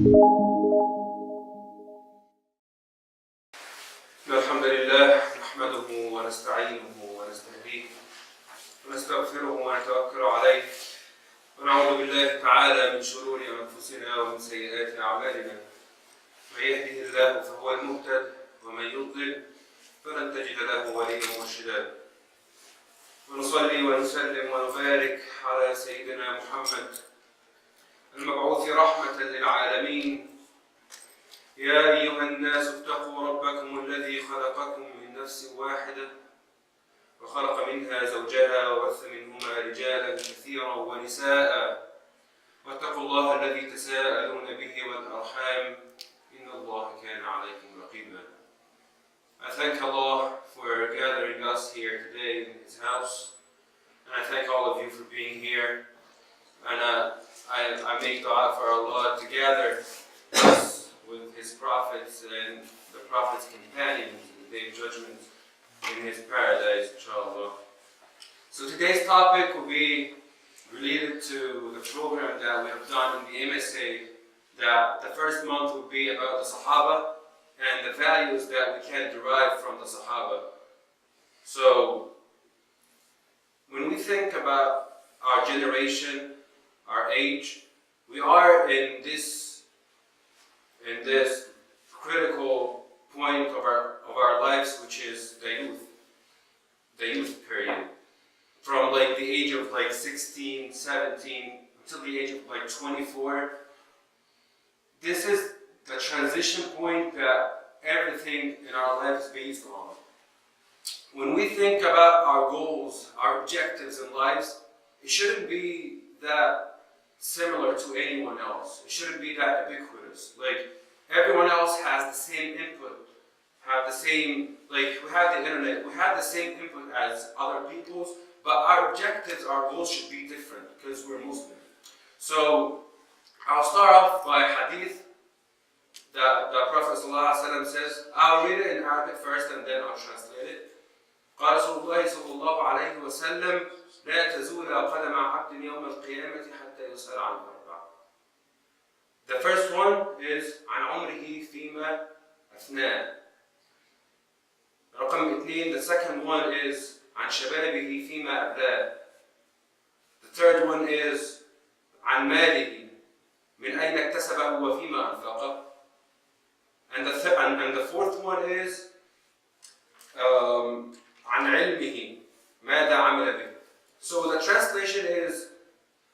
الحمد لله نحمده ونستعينه ونستهديه ونستغفره ونتوكل عليه ونعوذ بالله تعالى من شرور أنفسنا ومن سيئات أعمالنا. من يهده الله فهو المهتد ومن يضلل فلن تجد له وليا مرشدا. ونصلي ونسلم ونبارك على سيدنا محمد المبعوث رحمة للعالمين. يا أيها الناس اتقوا ربكم الذي خلقكم من نفس واحدة وخلق منها زوجها وبث منهما رجالا كثيرا ونساء واتقوا الله الذي تساءلون به والأرحام إن الله كان عليكم رقيبا. I thank Allah for gathering us here today in His house, and I thank all of you for being here. And I make dua for Allah to gather us with His prophets and the prophets' companions in the Day of Judgment in His paradise, inshallah. So today's topic will be related to the program that we have done in the MSA. That the first month will be about the Sahaba and the values that we can derive from the Sahaba. So when we think about our generation, our age, we are in this critical point of our lives, which is the youth period. From like the age of like 16, 17 until the age of like 24. This is the transition point that everything in our life is based on. When we think about our goals, our objectives in lives, it shouldn't be that similar to anyone else. It shouldn't be that ubiquitous. Like, everyone else has the same input, have the same, like, we have the internet, we have the same input as other people's, but our objectives, our goals should be different because we're Muslim. So, I'll start off by a hadith that the Prophet ﷺ says. I'll read it in Arabic first and then I'll translate it. قال رسول الله صلى الله عليه وسلم لا تزول قدم عبد يوم القيامة حتى يسأل عن أربع. The first one is عن عمره فيما أفناه. رقم 2. The second one is عن شبابه فيما أبلاه. The third one is عن ماله من أين اكتسبه وفيما أنفقه. And the fourth one is عن علمه ماذا عمل به. So the translation is,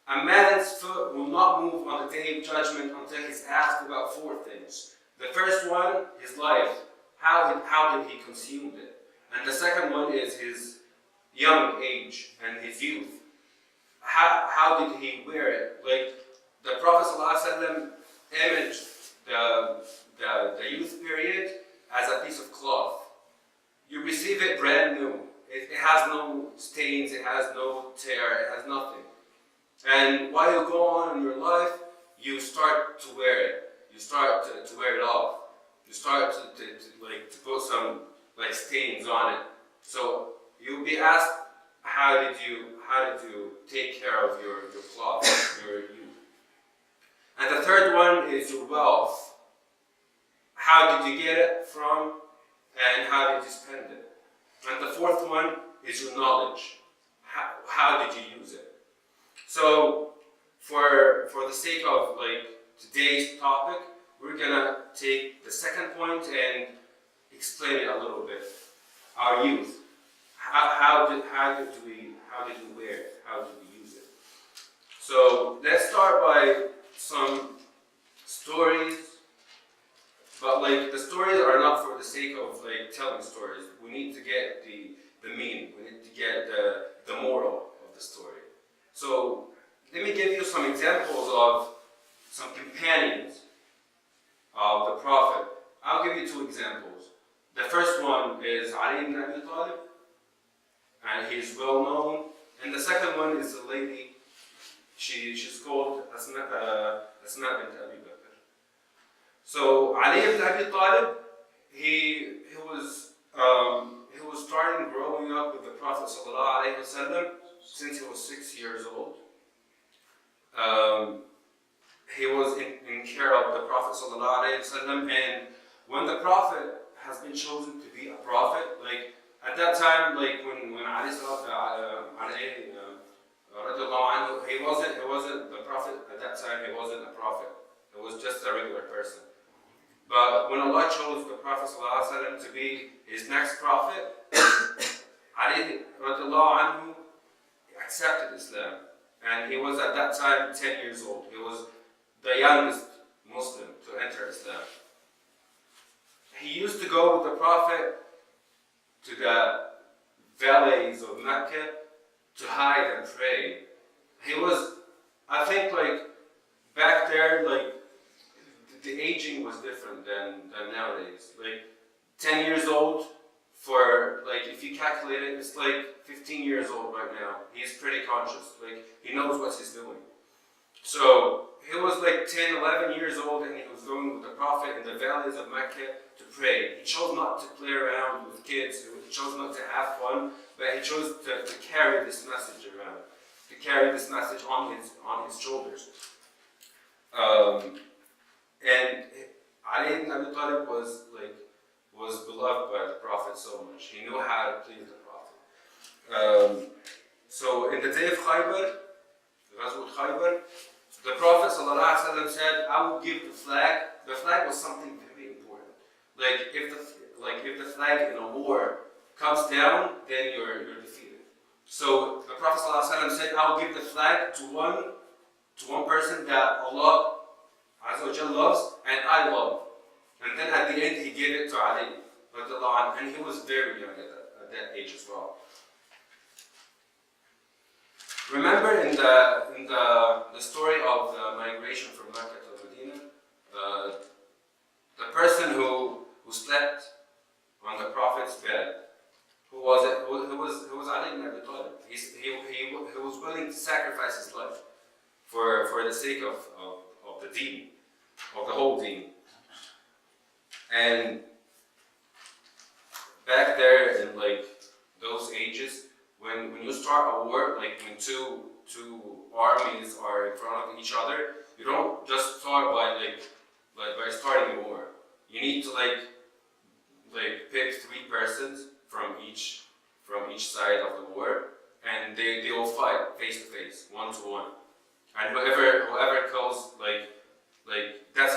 a man's foot will not move on the Day of Judgment until he's asked about 4 things. The first one, his life. How did he consume it? And the second one is his young age and his youth. How did he wear it? Like, the Prophet ﷺ imaged the youth period as a piece of cloth. You receive it brand new. It has no stains, it has no tear, it has nothing. And while you go on in your life, you start to wear it. You start to wear it off. You start to put some like stains on it. So you'll be asked, how did you take care of your cloth, your youth? And the third one is your wealth. How did you get it from, and how did you spend it? And the fourth one is your knowledge. How did you use it? So, for the sake of like today's topic, we're gonna take the second point and explain it a little bit. Our youth. How did we wear it? How did we use it? So let's start by some stories. But like, the stories are not for the sake of like telling stories. We need to get the meaning. We need to get the moral of the story. So let me give you some examples of some companions of the Prophet. I'll give you 2 examples. The first one is Ali ibn Abi Talib, and he's well known. And the second one is a lady. She's called Asma bint Abi Bakr. So Ali ibn Abi Talib, he was starting growing up with the Prophet ﷺ since he was 6 years old. he was in care of the Prophet ﷺ, and when the Prophet has been chosen to be a prophet, like at that time, like when Ali he wasn't the prophet at that time. He wasn't a prophet. It was just a regular person. But when Allah chose the Prophet ﷺ to be his next prophet, Ali anhu accepted Islam, and he was at that time 10 years old. He was the youngest Muslim to enter Islam. He used to go with the Prophet to the valleys of Mecca to hide and pray. He was, I think, like back there, like the aging was different than nowadays. Like 10 years old, for like if you calculate it, it's like 15 years old right now. He's pretty conscious, like he knows what he's doing. So he was like 10, 11 years old, and he was going with the Prophet in the valleys of Mecca to pray. He chose not to play around with kids, he chose not to have fun, but he chose to carry this message around, to carry this message on his shoulders. And Ali ibn Abi Talib was beloved by the Prophet so much. He knew how to please the Prophet. So in the day of Khaybar, Ghazwat Khaybar, the Prophet ﷺ said, "I will give the flag." The flag was something very important. Like if the flag in a war comes down, then you're defeated. So the Prophet ﷺ said, "I will give the flag to one person that Allah Azza wa Jal loves and I love." And then at the end he gave it to Ali, and he was very young at that age as well. Remember in the story of the migration from Mecca to Medina, the person who slept on the Prophet's bed, who was it? Who was Ali ibn Abi Talib. He was willing to sacrifice his life for the sake of the deen, of the whole deen. And back there in like those ages, when you start a war, like when two armies are in front of each other, you don't just start by starting a war. You need to like pick 3 persons from each side of the war, and they will fight face to face, 1 to 1. And whoever kills that's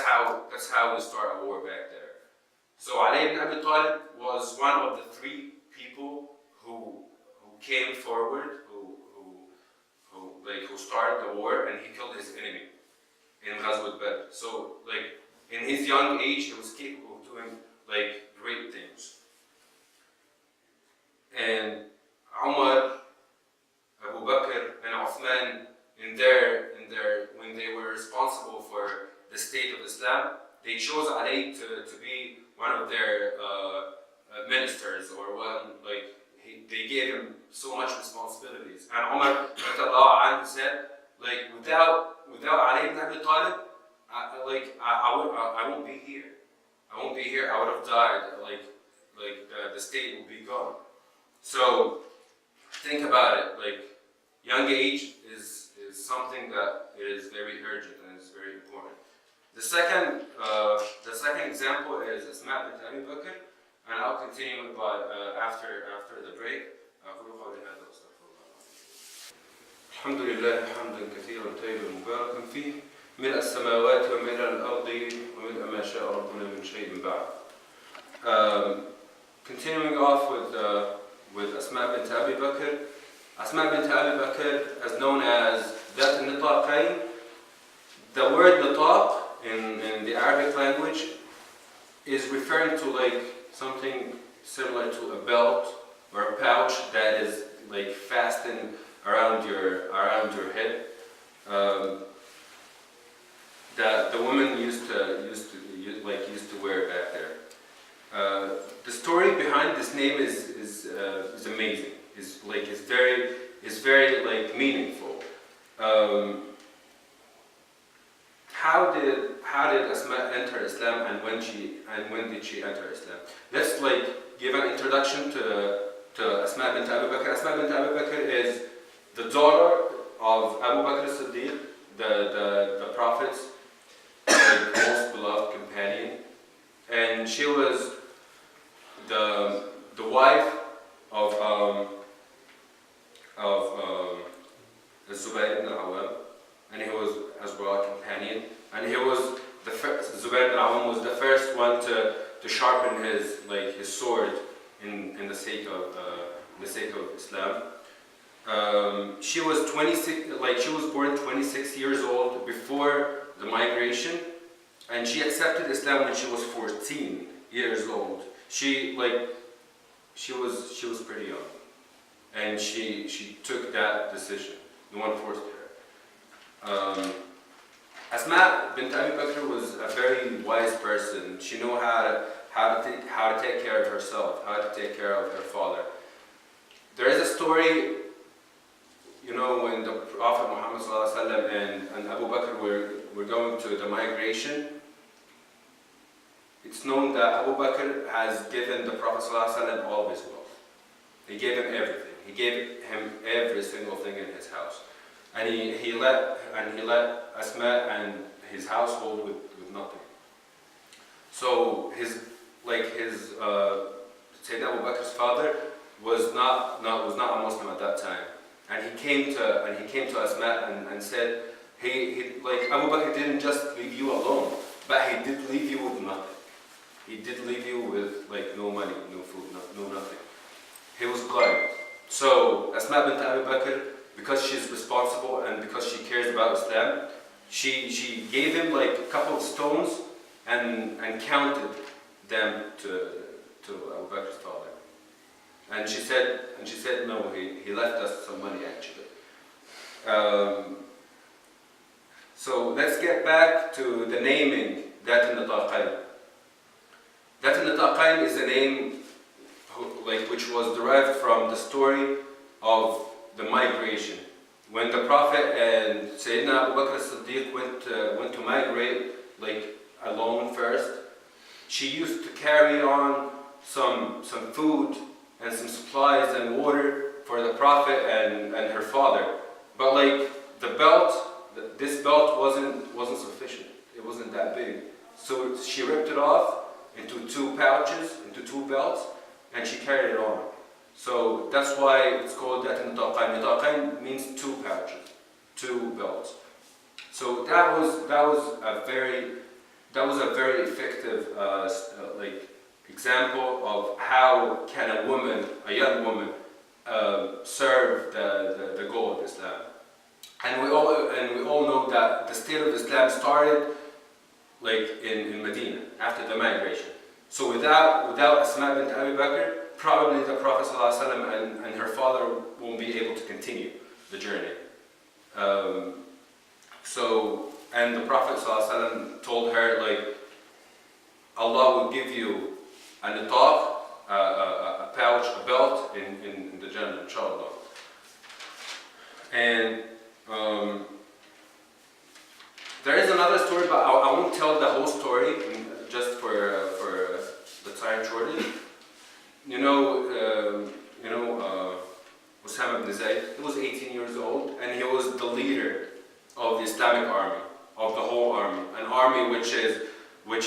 how we start a war back there. So Ali ibn Abi Talib was one of the 3 people who came forward, who started the war, and he killed his enemy in Ghazwat Badr. So in his young age, he was capable of doing great things. And Umar, Abu Bakr, and Uthman, when they were responsible for the state of Islam, they chose Ali to be one of their ministers, or they gave him so much responsibilities. And Umar said, without Ali ibn Abi Talib, I won't be here. I won't be here. I would have died. The state would be gone. So think about it. Young age is something that is very urgent and is very important. The second example is Asma bint Abi Bakr, and I'll continue after the break. الحمد لله حمدا كثيرا طيبا مباركا فيه ملء السماوات وملء الأرض وملء ما شاء ربنا من شيء بعد. Continuing off with Asma bint Abi Bakr. Asma bint Abi Bakr is known as ذات النطاقين. The word nitaq in the Arabic language is referring to something similar to a belt or a pouch that is fastened around your head. That the woman used to wear back there. The story behind this name is amazing. Is very meaningful. How did Asma enter Islam, and when did she enter Islam? Let's give an introduction to Asma bint Abi Bakr. Asma bint Abi Bakr is the daughter of Abu Bakr as-Siddiq, the Prophet's like most beloved companion, and she was the wife of Zubayr ibn al-Awwam, and he was as well a companion, and he was the first. Zubayr ibn al-Awwam was the first one to sharpen his sword in the sake of Islam. She was 26, she was born 26 years old before the migration, and she accepted Islam when she was 14 years old. She was pretty young, and she took that decision. No one forced her. Asma bint Abi Bakr was a very wise person. She knew how to take care of herself, how to take care of her father. There is a story, when the Prophet Muhammad ﷺ and Abu Bakr were going to the migration. It's known that Abu Bakr has given the Prophet ﷺ all of his wealth. He gave him everything. He gave him every single thing in his house, and he let Asma and his household with nothing. So Sayyidina Abu Bakr's father was not a Muslim at that time, and he came to Asma and said, Abu Bakr didn't just leave you alone, but he did leave you with nothing. He did leave you with no money, no food, no nothing. He was blind. So Asma bint Abi Bakr, because she's responsible and because she cares about Islam, she gave him a couple of stones and counted them to Abu Bakr's father. And she said no, he left us some money actually. So let's get back to the naming, Dat al-Nataqayn. Dat al-Nataqayn is a name which was derived from the story of the migration. When the Prophet and Sayyidina Abu Bakr as-Siddiq went to migrate alone first, she used to carry on some food and some supplies and water for the Prophet and her father. But this belt wasn't sufficient. It wasn't that big. So she ripped it off into two pouches, into two belts, and she carried it on. So that's why it's called Dat al-Nataqayn. Nataqayn means two pouches, two belts. So that was a very effective example of how can a young woman, serve the goal of Islam. And we all know that the state of Islam started in Medina after the migration. So without Asma bint Abi Bakr, probably the Prophet ﷺ and her father won't be able to continue the journey. And the Prophet ﷺ told her Allah will give you a nitaq, a pouch, a belt in the Jannah, inshallah. And there is another story, but I won't tell the whole story just for the time shortage. Osama ibn Zayd, he was 18 years old, and he was the leader of the Islamic army, of the whole army, an army which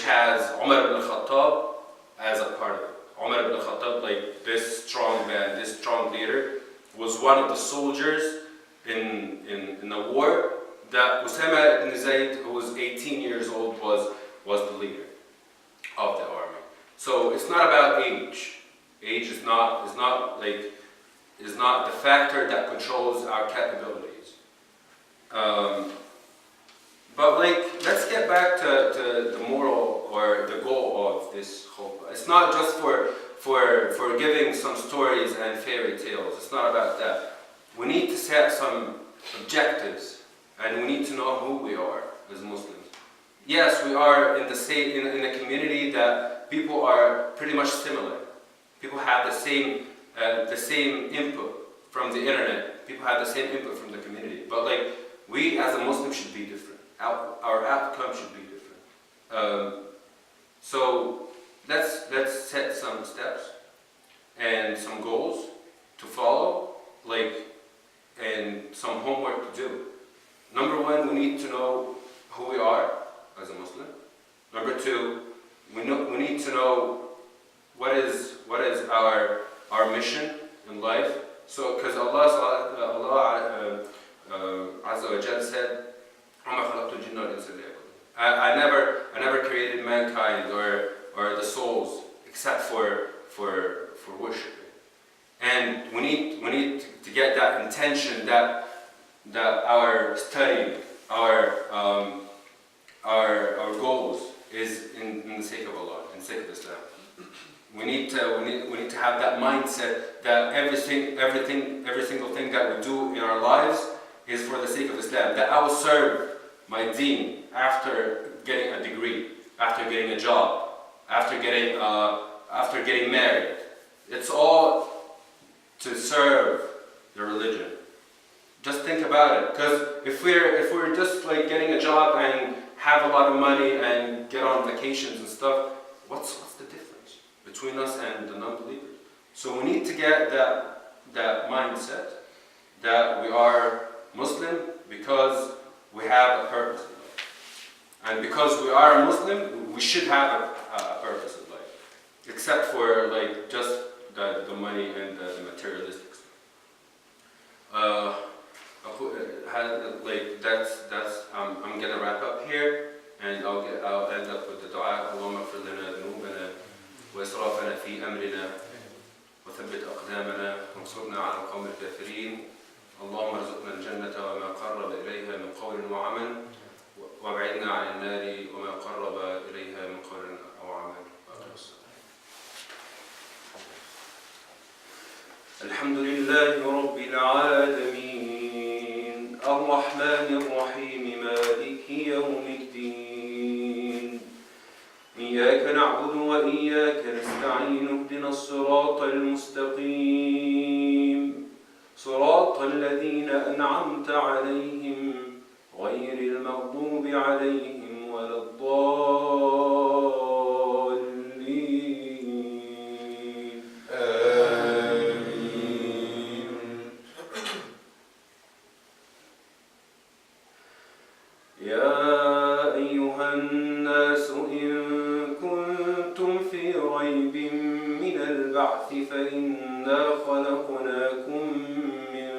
has Umar ibn al-Khattab as a part of it. Umar ibn al-Khattab, this strong man, this strong leader, was one of the soldiers in the war that Osama ibn Zayd, who was 18 years old, was the leader of the army. So it's not about age. Age is not the factor that controls our capabilities. But let's get back to the moral or the goal of this khutbah. It's not just for giving some stories and fairy tales. It's not about that. We need to set some objectives, and we need to know who we are as Muslims. Yes, we are in a community that people are pretty much similar. People have the same input from the internet. People have the same input from the community. But we as a Muslim should be different. Our outcome should be different. So let's set some steps and some goals to follow, and some homework to do. Number one, we need to know who we are as a Muslim. Number two, we need to know what is our mission in life. So, because Allah Azza wa Jal said, I never created mankind or the souls except for worshiping. And we need to get that intention that our study, our goals is in the sake of Allah, in the sake of Islam. We need to have that mindset that every single thing that we do in our lives is for the sake of Islam. That I will serve my deen after getting a degree, after getting a job, after getting married. It's all to serve the religion. Just think about it, because if we're just like getting a job and have a lot of money and get on vacations and stuff, what's the difference between us and the non-believers? So we need to get that mindset that we are Muslim because we have a purpose in life, and because we are a Muslim, we should have a purpose in life, except for like just the money and the materialistic stuff. I'm gonna wrap up here, and I'll end up with the dua. اللهم اغفر لنا ذنوبنا وإسرافنا في أمرنا وثبت أقدامنا وانصرنا على القوم الكافرين. اللهم ارزقنا الجنة وما قرب إليها من قول وعمل وابعدنا عن النار وما قرب إليها من قول أو عمل. الحمد لله رب العالمين الرحمن الرحيم مالك يوم الدين إياك نعبد وإياك نستعين اهدنا الصراط المستقيم صراط الذين أنعمت عليهم غير المغضوب عليهم ولا الضالين آمين. يا أيها الناس إن كنتم في ريب من البعث فإنا خلقناكم من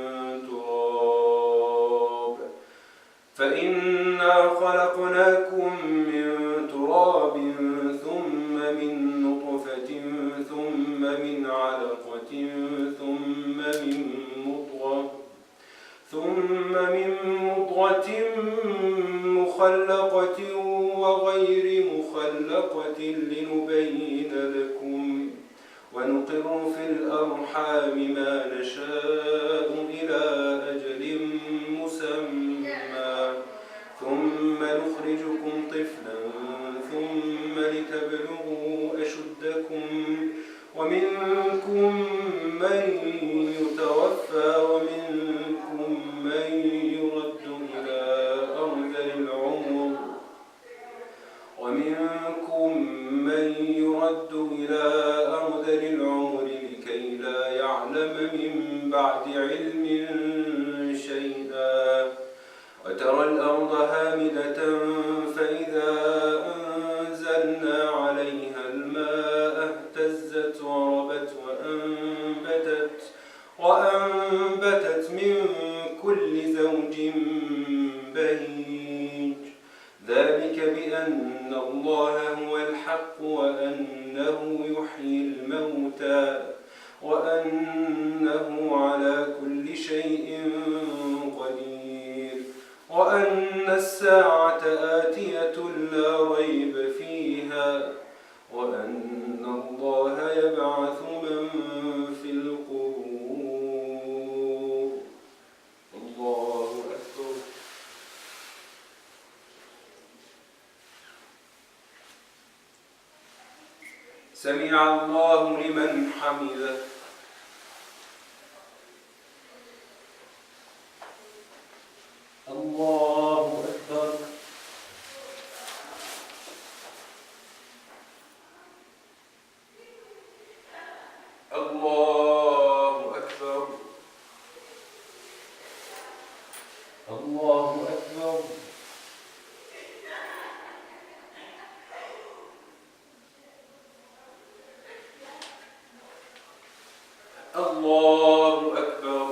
تراب ثم من نطفة ثم من علقة ثم من مضغة مخلقة وغير مخلقة لنبين لكم ونقر في الأرحام ما نشاء إلى أجل مسمى ثم نخرجكم طفلا ثم لتبلغوا أشدكم ومنكم من يتوفى ومنكم من يرد إلى أرذل العمر لكي لا يعلم من بعد علم شيئا وترى الأرض هامدة فإذا أنزلنا عليها الماء اهتزت وربت وأنبتت من كل زوج بهيج ذلك بأن الله هو الحق وأنه يحيي الموتى وأنه على كل شيء قدير وأن الساعة آتية لا ريب فيها وأن الله يبعث من في القبور. الله أكبر. سمع الله لمن حمده. الله أكبر. الله أكبر. الله أكبر. الله أكبر.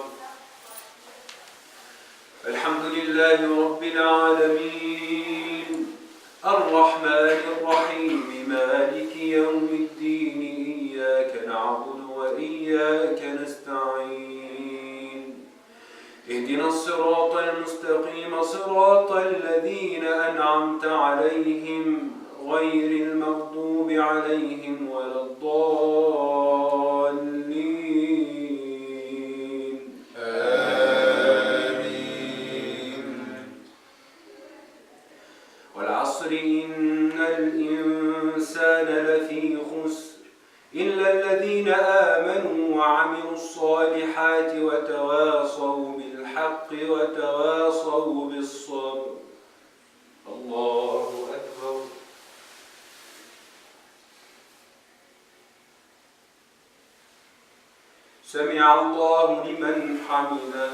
الحمد لله رب العالمين الرحمن الرحيم مالك يوم الدين إياك نعبد وإياك نستعين اهدنا الصراط المستقيم صراط الذين أنعمت عليهم غير المغضوب عليهم ولا الضالين آمين. والعصر إن الإنسان لفي خسر إلا الذين آمنوا وعملوا الصالحات وتواصوا بالحق وتواصوا بالصبر. الله أكبر. سمع الله لمن حمده.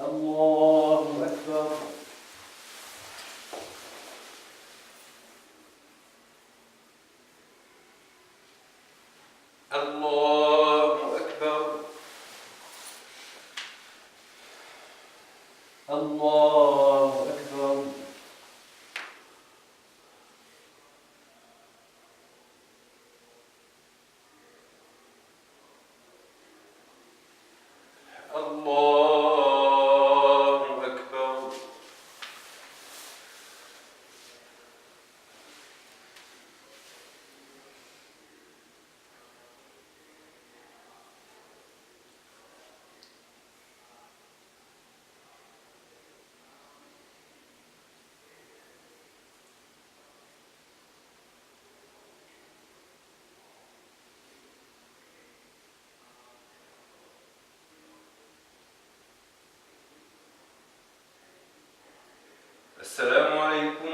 الله أكبر. الله أكبر. الله أكبر. الله أكبر. السلام عليكم